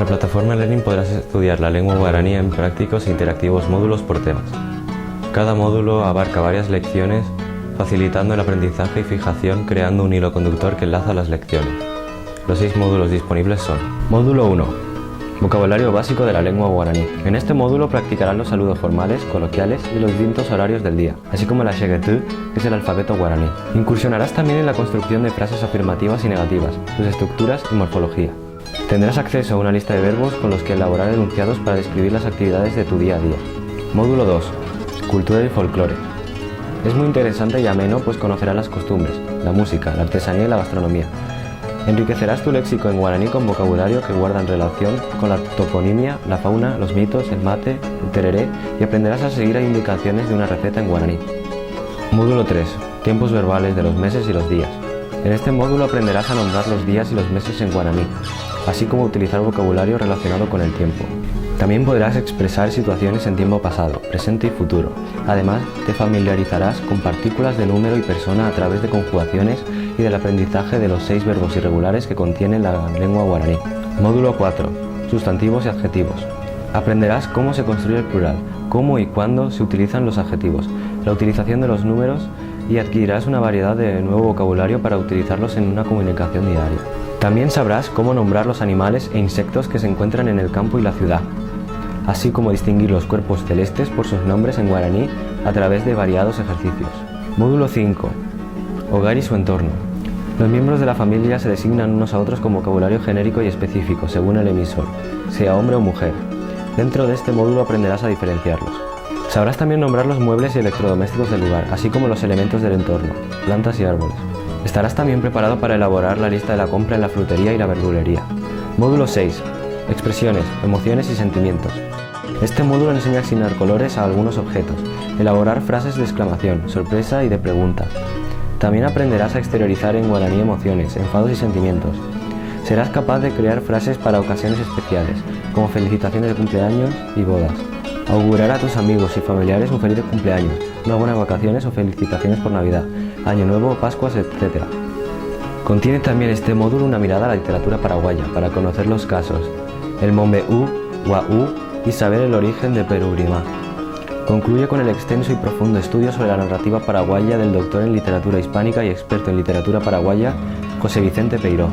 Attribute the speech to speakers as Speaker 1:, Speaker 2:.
Speaker 1: la plataforma Learning podrás estudiar la lengua guaraní en prácticos e interactivos módulos por temas. Cada módulo abarca varias lecciones, facilitando el aprendizaje y fijación, creando un hilo conductor que enlaza las lecciones. Los 6 módulos disponibles son: Módulo 1. Vocabulario básico de la lengua guaraní. En este módulo practicarás los saludos formales, coloquiales y los distintos horarios del día, así como la Shegetu, que es el alfabeto guaraní. Incursionarás también en la construcción de frases afirmativas y negativas, sus estructuras y morfología. Tendrás acceso a una lista de verbos con los que elaborar enunciados para describir las actividades de tu día a día. Módulo 2. Cultura y folclore. Es muy interesante y ameno, pues conocerás las costumbres, la música, la artesanía y la gastronomía. Enriquecerás tu léxico en guaraní con vocabulario que guardan relación con la toponimia, la fauna, los mitos, el mate, el tereré, y aprenderás a seguir indicaciones de una receta en guaraní. Módulo 3. Tiempos verbales de los meses y los días. En este módulo aprenderás a nombrar los días y los meses en guaraní, así como utilizar vocabulario relacionado con el tiempo. También podrás expresar situaciones en tiempo pasado, presente y futuro. Además, te familiarizarás con partículas de número y persona a través de conjugaciones y del aprendizaje de los 6 verbos irregulares que contiene la lengua guaraní. Módulo 4. Sustantivos y adjetivos. Aprenderás cómo se construye el plural, cómo y cuándo se utilizan los adjetivos, la utilización de los números, y adquirirás una variedad de nuevo vocabulario para utilizarlos en una comunicación diaria. También sabrás cómo nombrar los animales e insectos que se encuentran en el campo y la ciudad, así como distinguir los cuerpos celestes por sus nombres en guaraní a través de variados ejercicios. Módulo 5. Hogar y su entorno. Los miembros de la familia se designan unos a otros con vocabulario genérico y específico, según el emisor, sea hombre o mujer. Dentro de este módulo aprenderás a diferenciarlos. Sabrás también nombrar los muebles y electrodomésticos del lugar, así como los elementos del entorno, plantas y árboles. Estarás también preparado para elaborar la lista de la compra en la frutería y la verdulería. Módulo 6. Expresiones, emociones y sentimientos. Este módulo enseña a asignar colores a algunos objetos, elaborar frases de exclamación, sorpresa y de pregunta. También aprenderás a exteriorizar en guaraní emociones, enfados y sentimientos. Serás capaz de crear frases para ocasiones especiales, como felicitaciones de cumpleaños y bodas. Augurar a tus amigos y familiares un feliz cumpleaños, unas buenas vacaciones o felicitaciones por Navidad, Año Nuevo, Pascuas, etc. Contiene también este módulo una mirada a la literatura paraguaya, para conocer los casos, el Mombeú, Guaú y saber el origen de Perú-Grimá. Concluye con el extenso y profundo estudio sobre la narrativa paraguaya del doctor en literatura hispánica y experto en literatura paraguaya, José Vicente Peiró.